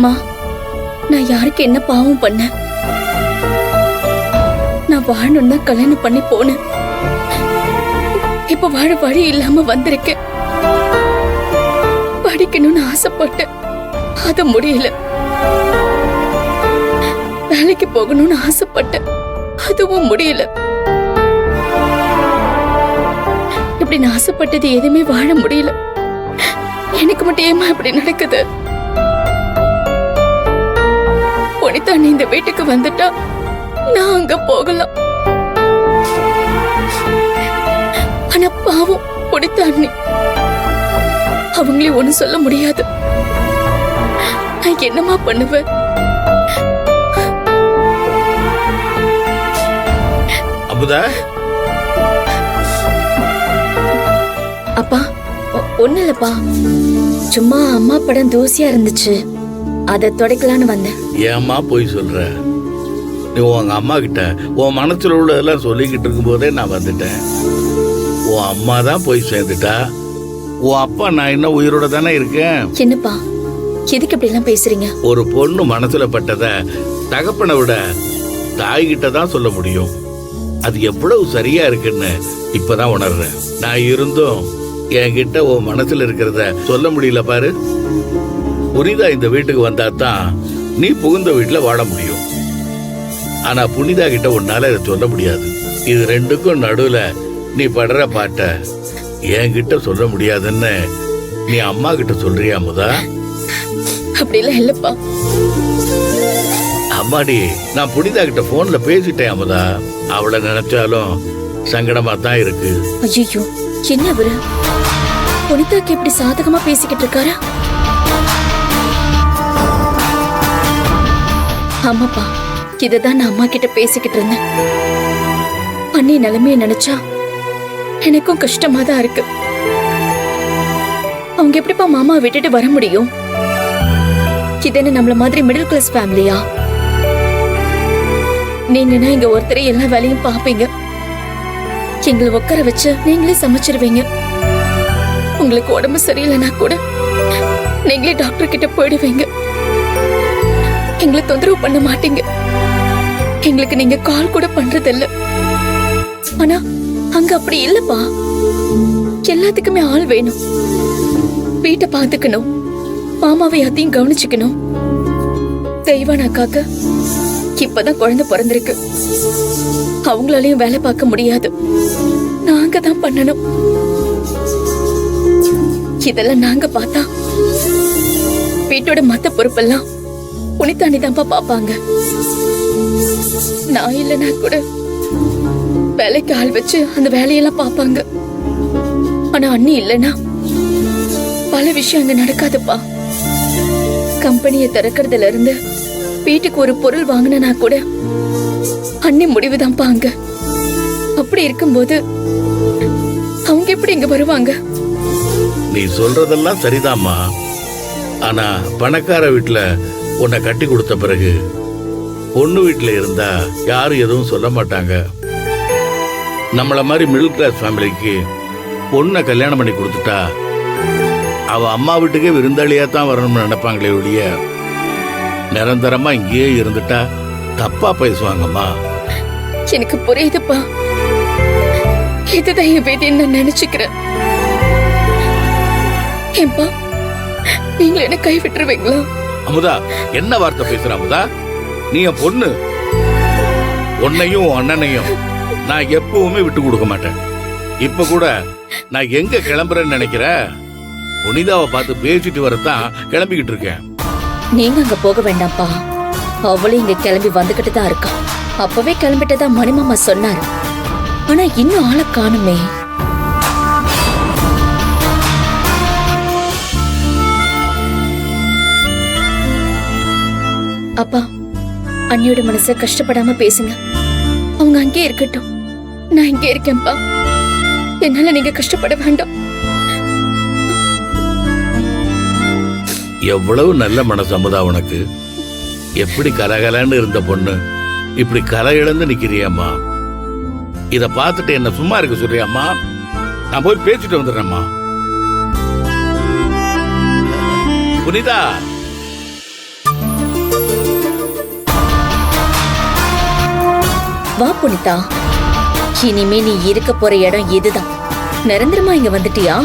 மா, நான் யாருக்கு என்ன பாவம் பண்ண? நான் வாழணும்னு தான் கல்யாணம் பண்ணி போனேன். இப்ப வாழ வழி இல்லாம வந்திருக்கேன். படிக்கணும்னு ஆசைப்பட்டேன், அது முடியல. வேலைக்கு போகணும்னு ஆசைப்பட்டேன், அதுவும் முடியல. இப்படி நான் ஆசைப்பட்டது எதுவுமே வாழ முடியல. எனக்கு மட்டும் ஏமா இப்படி நடக்குது? புனிதா நீ இந்த வீட்டுக்கு வந்துட்டா நான் அங்க போகலாம். ஆனா பாவம் புனிதா அண்ணி, அவங்களே ஒண்ணு சொல்ல முடியாது. நான் என்னமா பண்ணுவேன்? அமுதா, அப்பா ஒண்ணு இல்லப்பா, சும்மா அம்மா படம் தூசியா இருந்துச்சு, அதை துடைக்கலான்னு வந்தேன். ஏம்மா போய் சொல்ற? நீ உங்க அம்மா கிட்ட உன் மனசுல உள்ளதெல்லாம் சொல்லிக்கிட்டு இருக்கும் போதே நான் வந்துட்டேன். உன் அம்மா தான் போய் சேர்ந்துட்டா. உன் அப்பா நான் இன்னும் உயிரோட தானே இருக்கேன். என்னப்பா எதுக்கு இப்படி எல்லாம் பேசுறீங்க? ஒரு பொண்ணு மனசுல பட்டத தகப்பனை விட தாய்கிட்ட தான் சொல்ல முடியும். அது எவ்வளவு சரியா இருக்குன்னு இப்பதான் உணர்றேன். நான் இருந்தும் என்கிட்ட உன் மனசுல இருக்கிறத சொல்ல முடியல பாரு. புனிதா இந்த வீட்டுக்கு வந்தா தான் நீ புகுந்த வீட்டுல வாழ முடியும். ஆனா புனிதா கிட்ட உன்னால இதை சொல்ல முடியாது. இது ரெண்டுக்கும் நடுவுல நீ படுற பாட்ட என்கிட்ட சொல்ல முடியாதுன்னு நீ அம்மா கிட்ட சொல்றியா அமுதா? அப்படி எல்லாம் இல்லப்பா. அம்மாடி, நான் புனிதா கிட்ட போன்ல பேசிட்டேன் அமுதா. அவளை நினைச்சாலும் சங்கடமா தான் இருக்கு. ஐயோ, என்ன அவரு புனிதாக்கு எப்படி சாதகமா பேசிக்கிட்டு இருக்காரா? ஆமாப்பா, இததான் நான் அம்மா கிட்ட பேசிக்கிட்டு இருந்தேன். அண்ணி நிலைமைய நினைச்சா எனக்கும் கஷ்டமா தான் இருக்கு. அவங்க எப்படிப்பா மாமா விட்டுட்டு வர முடியும்? இது என்ன நம்மள மாதிரி மிடில் கிளாஸ் ஃபேமிலியா? நீங்கன்னா இங்க ஒருத்தரை எல்லா வேலையும் பாப்பீங்க, எங்களை உட்கார வச்சு நீங்களே சமைச்சிருவீங்க. உங்களுக்கு உடம்பு சரியில்லைன்னா கூட நீங்களே டாக்டர் கிட்ட போயிடுவீங்க. எங்களை தொந்தரவு பண்ண மாட்டீங்க. எங்களுக்கு நீங்க கால் கூட பண்றது இல்ல. ஆனா அங்க அப்படி இல்லப்பா. எல்லாத்துக்குமே ஆள் வேணும். வீட்டை பாத்துக்கணும், மாமாவை அதையும் கவனிச்சுக்கணும். தெய்வான அக்காக்கு இப்பதான் குழந்தை பிறந்திருக்கு, அவங்களாலையும் வேலை பார்க்க முடியாது. நாங்க தான் பண்ணணும். இதெல்லாம் நாங்க பார்த்தா வீட்டோட மத்த பொறுப்பெல்லாம் புனிதாண்டி தான்ப்பா பாப்பாங்க. நான் இல்லைன்னா கூட வேலைக்கு ஆள் வச்சு அந்த வேலையெல்லாம் பாப்பாங்க. ஆனா அண்ணி இல்லைன்னா பல விஷயம் அங்க நடக்காதுப்பா. கம்பெனியை திறக்கிறதுல இருந்து வீட்டுக்கு ஒரு பொருள் வாங்கினா கூட அண்ணி முடிவுதான்ப்பா அங்க. அப்படி இருக்கும்போது அவங்க எப்படி இங்க வருவாங்க? நீ சொல்றதெல்லாம் சரிதாம்மா. ஆனா பணக்கார வீட்டுல உன்னை கட்டி கொடுத்த பிறகு பொண்ணு வீட்டுல இருந்தா யாரும் எதுவும் சொல்ல மாட்டாங்க. நம்மள மாதிரி மிடில் கிளாஸ் ஃபேமிலிக்கு பொண்ணை கல்யாணம் பண்ணி கொடுத்துட்டா அவ அம்மா வீட்டுக்கே விருந்தாளியா தான் வரணும்னு நினைப்பாங்களே ஒழிய நிரந்தரமா இங்கேயே இருந்துட்டா தப்பா பேசுவாங்கம்மா. எனக்கு புரியுதுப்பா. இதுதான் என் பேதி நான் நினைச்சுக்கிறேன். ஏன்பா நீங்க என்ன கை விட்டுருவீங்களா? அமுதா, என்ன வார்த்தை பேசுற அமுதா? நீ என் பொண்ணு. உன்னையும் அண்ணனையும் நான் எப்பவுமே விட்டு கொடுக்க மாட்டேன். இப்ப கூட நான் எங்க கிளம்புறேன்னு நினைக்கிற? புனிதாவை பார்த்து பேசிட்டு வரத்தான் கிளம்பிக்கிட்டு இருக்கேன். நீங்க அங்க போக வேண்டாம்ப்பா. அவளும் இங்க கிளம்பி வந்துகிட்டு தான் இருக்கா. அப்பவே கிளம்பிட்டதா மணிமாமா சொன்னாரு. ஆனா இன்னும் ஆளை காணுமே. அப்பா, அண்ணியோட மனச கஷ்டப்படாம பேசுங்க. அவங்க அங்கே இருக்கட்டும், நான் இங்கே இருக்கேன்ப்பா. என்னால நீங்க கஷ்டப்பட வேண்டாம். எவ்வளவு நல்ல மனசு அமுதா உனக்கு. எப்படி கலகலன்னு இருந்த பொண்ணு இப்படி கலை இழந்து நிக்கிறியம்மா. இத பார்த்துட்டு என்ன சும்மா இருக்க சொல்றியம்மா? நான் போய் பேசிட்டு வந்துடுறேம்மா. புனிதா, வா புனிதா, இனிமே நீ இருக்க போற இடம் இதுதான். நிரந்தரமா இங்க வந்துட்டியா?